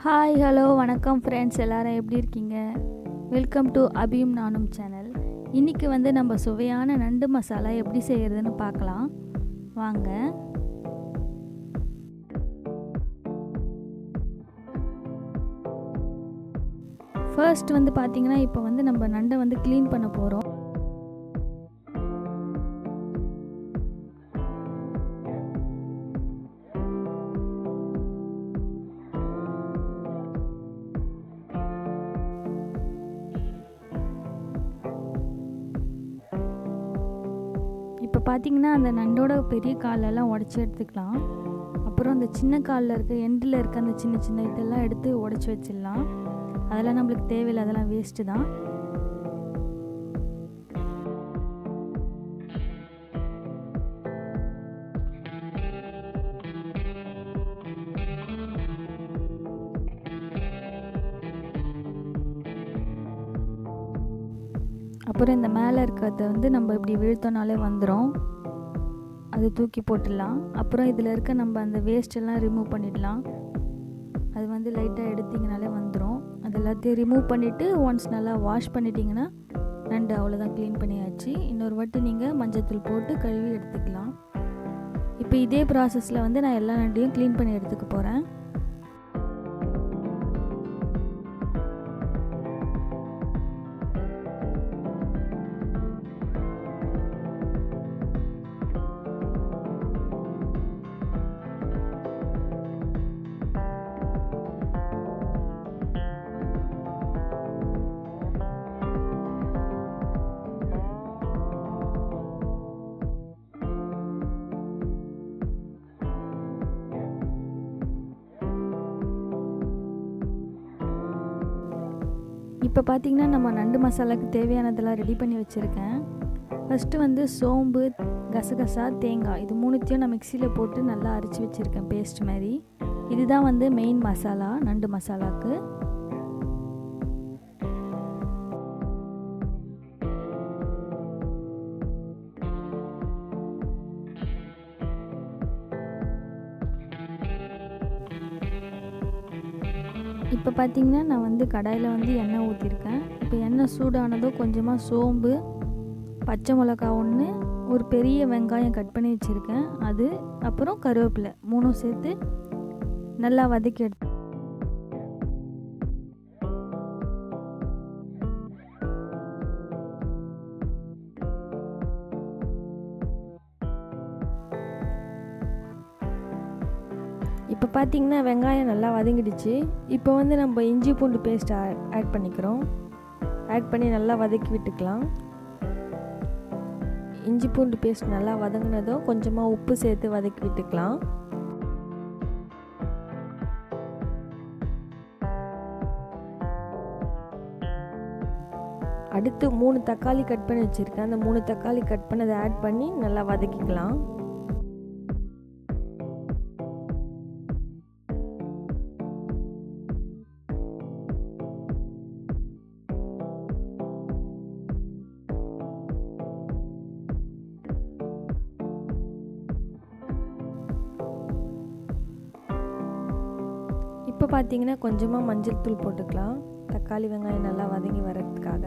Hi hello வணக்கம் friends, எல்லாரும் எப்படி இருக்கீங்க? வெல்கம் டு அபியும் நானும் சேனல். இன்றைக்கி நம்ம சுவையான நண்டு மசாலா எப்படி செய்கிறதுன்னு பார்க்கலாம் வாங்க. ஃபர்ஸ்ட் பார்த்திங்கன்னா இப்போ நம்ம நண்டை க்ளீன் பண்ண போகிறோம். இப்போ பார்த்திங்கன்னா அந்த நண்டோட பெரிய காலெல்லாம் உடச்சி எடுத்துக்கலாம். அப்புறம் அந்த சின்ன காலில் இருக்க எண்டில் இருக்க அந்த சின்ன சின்ன இதெல்லாம் எடுத்து உடச்சி வச்சிடலாம். அதெல்லாம் நம்மளுக்கு தேவையில்லை, அதெல்லாம் வேஸ்ட்டு தான். அப்புறம் இந்த மேலே இருக்கிறத நம்ம இப்படி வீழ்த்தோனாலே வந்துடும். அது தூக்கி போட்டுடலாம். அப்புறம் இதில் இருக்க நம்ம அந்த வேஸ்ட்டெல்லாம் ரிமூவ் பண்ணிடலாம். அது லைட்டாக எடுத்திங்கனாலே வந்துடும். அது எல்லாத்தையும் ரிமூவ் பண்ணிவிட்டு ஒன்ஸ் நல்லா வாஷ் பண்ணிட்டீங்கன்னா நண்டு அவ்வளோதான், க்ளீன் பண்ணியாச்சு. இன்னொரு வாட்டி நீங்கள் மஞ்சத்தூள் போட்டு கழுவி எடுத்துக்கலாம். இப்போ இதே ப்ராசஸில் நான் எல்லா நண்டையும் க்ளீன் பண்ணி எடுத்துக்க போகிறேன். இப்போ பார்த்திங்கன்னா நம்ம நண்டு மசாலாவுக்கு தேவையானதெல்லாம் ரெடி பண்ணி வச்சுருக்கேன். ஃபஸ்ட்டு சோம்பு, கசகசா, தேங்காய் இது மூணுத்தையும் நான் மிக்சியில் போட்டு நல்லா அரைச்சி வச்சுருக்கேன் பேஸ்ட் மாதிரி. இதுதான் மெயின் மசாலா நண்டு மசாலாவுக்கு. இப்போ பார்த்திங்கன்னா நான் கடாயில் எண்ணெய் ஊற்றிருக்கேன். இப்போ எண்ணெய் சூடானதோ கொஞ்சமாக சோம்பு, பச்சை மிளகா ஒன்று, ஒரு பெரிய வெங்காயம் கட் பண்ணி வச்சுருக்கேன் அது, அப்புறம் கருவேப்பிலை மூணும் சேர்த்து நல்லா வதக்கி எடுத்து இப்போ பார்த்திங்கன்னா வெங்காயம் நல்லா வதங்கிடுச்சு. இப்போ நம்ம இஞ்சி பூண்டு பேஸ்ட் ஆட் பண்ணிக்கிறோம். ஆட் பண்ணி நல்லா வதக்கி விட்டுக்கலாம். இஞ்சி பூண்டு பேஸ்ட் நல்லா வதங்கினதும் கொஞ்சமாக உப்பு சேர்த்து வதக்கி விட்டுக்கலாம். அடுத்து 3 தக்காளி கட் பண்ணி வச்சுருக்கேன். அந்த 3 தக்காளி கட் பண்ணதை ஆட் பண்ணி நல்லா வதக்கிக்கலாம். இப்போ பார்த்திங்கன்னா கொஞ்சமாக மஞ்சள் தூள் போட்டுக்கலாம், தக்காளி வெங்காயம் நல்லா வதங்கி வர்றதுக்காக.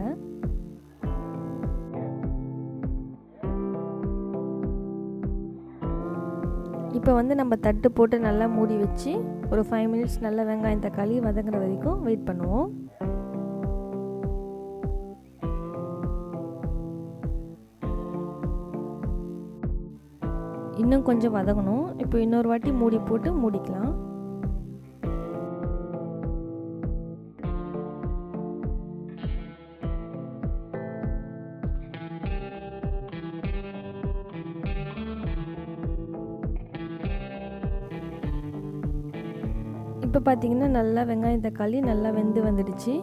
இப்போ நம்ம தட்டு போட்டு நல்லா மூடி வச்சு ஒரு 5 மினிட்ஸ் நல்லா வெங்காயம் தக்காளி வதங்குற வரைக்கும் வெயிட் பண்ணுவோம். இன்னும் கொஞ்சம் வதங்கணும். இப்போ இன்னொரு வாட்டி மூடி போட்டு மூடிக்கலாம். இப்போ பார்த்திங்கன்னா நல்லா வெங்காயம் தக்காளி நல்லா வெந்து வந்துடுச்சு.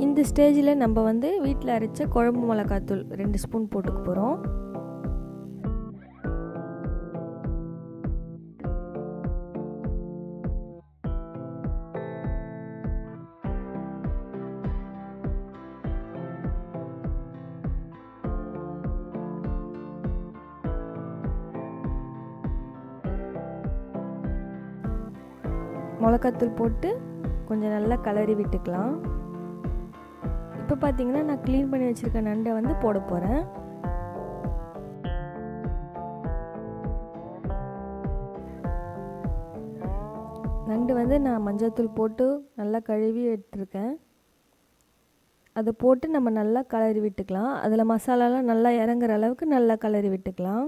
இந்த ஸ்டேஜில் நம்ம வீட்டில் அரைச்ச குழம்பு மிளகாத்தூள் 2 ஸ்பூன் போட்டுக்க போகிறோம். மிளகாத்தூள் போட்டு கொஞ்சம் நல்லா கிளறி விட்டுக்கலாம். இப்போ பார்த்திங்கன்னா நான் க்ளீன் பண்ணி வச்சுருக்க நண்டை வந்து போட போகிறேன். நண்டு வந்து நான் மஞ்சள்தூள் போட்டு நல்லா கழுவி எடுத்துருக்கேன். அதை போட்டு நம்ம நல்லா கிளறி விட்டுக்கலாம். அதில் மசாலாலாம் நல்லா இறங்குற அளவுக்கு நல்லா கிளறி விட்டுக்கலாம்.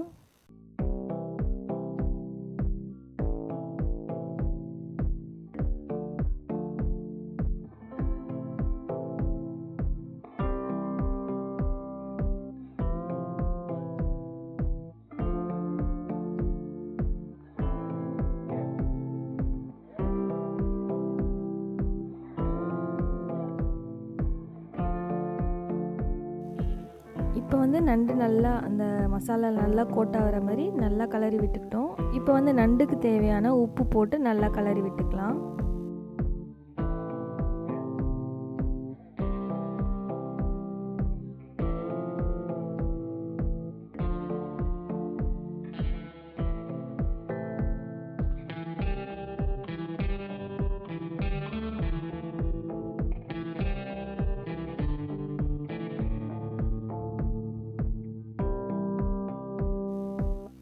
இப்போ வந்து நண்டு நல்லா அந்த மசாலா நல்லா கோட்டாகிற மாதிரி நல்லா கிளறி விட்டுக்கிட்டோம். இப்போ வந்து நண்டுக்கு தேவையான உப்பு போட்டு நல்லா கிளறி விட்டுக்கலாம்.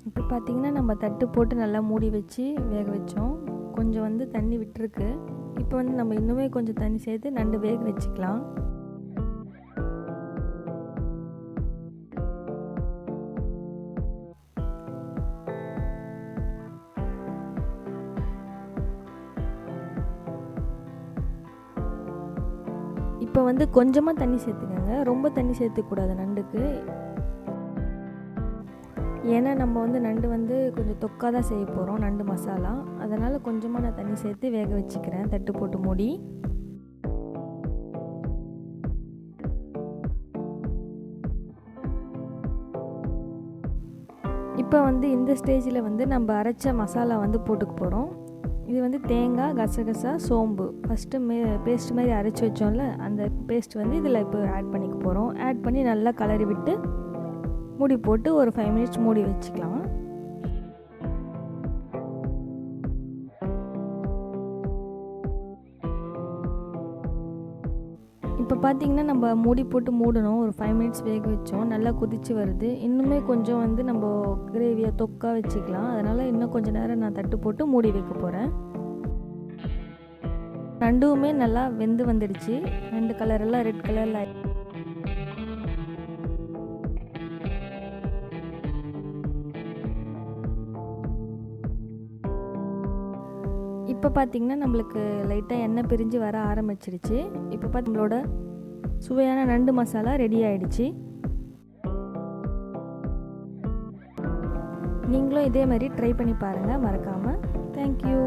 இப்போ பார்த்திங்கன்னா நம்ம தட்டு போட்டு நல்லா மூடி வச்சு வேக வச்சோம். கொஞ்சம் வந்து தண்ணி விட்டுருக்கு. இப்போ வந்து நம்ம இன்னுமே கொஞ்சம் தண்ணி சேர்த்து நண்டு வேக வச்சுக்கலாம். இப்போ வந்து கொஞ்சமாக தண்ணி சேர்த்துக்கோங்க, ரொம்ப தண்ணி சேர்த்துக்கூடாது நண்டுக்கு. ஏன்னா நம்ம வந்து நண்டு வந்து கொஞ்சம் தொக்காக தான் செய்ய போகிறோம், நண்டு மசாலா. அதனால் கொஞ்சமாக நான் தண்ணி சேர்த்து வேக வச்சுக்கிறேன், தட்டு போட்டு மூடி. இப்போ வந்து இந்த ஸ்டேஜில் வந்து நம்ம அரைச்ச மசாலா வந்து போட்டுக்க போகிறோம். இது வந்து தேங்காய், கசகசா, சோம்பு ஃபஸ்ட்டு பேஸ்ட் மாதிரி அரைச்சி வச்சோம்ல, அந்த பேஸ்ட் வந்து இதில் இப்போ ஆட் பண்ணிக்க போகிறோம். ஆட் பண்ணி நல்லா கிளறி விட்டு மூடி போட்டு ஒரு 5 மினிட்ஸ் மூடி வச்சுக்கலாம். இப்போ பார்த்திங்கன்னா நம்ம மூடி போட்டு மூடணும். ஒரு 5 மினிட்ஸ் வேக வச்சோம், நல்லா கொதித்து வருது. இன்னுமே கொஞ்சம் வந்து நம்ம கிரேவியை தொக்கா வச்சுக்கலாம். அதனால் இன்னும் கொஞ்சம் நேரம் நான் தட்டு போட்டு மூடி வைக்க போகிறேன். நண்டுமே நல்லா வெந்து வந்துடுச்சு. நண்டு கலரெல்லாம் ரெட் கலரில். இப்போ பார்த்திங்கன்னா நம்மளுக்கு லைட்டாக எண்ணெய் பிரிஞ்சு வர ஆரம்பிச்சிடுச்சு. இப்போ பார்த்து நம்மளோட சுவையான நண்டு மசாலா ரெடி ஆகிடுச்சு. நீங்களும் இதே மாதிரி ட்ரை பண்ணி பாருங்கள் மறக்காமல். தேங்க்யூ.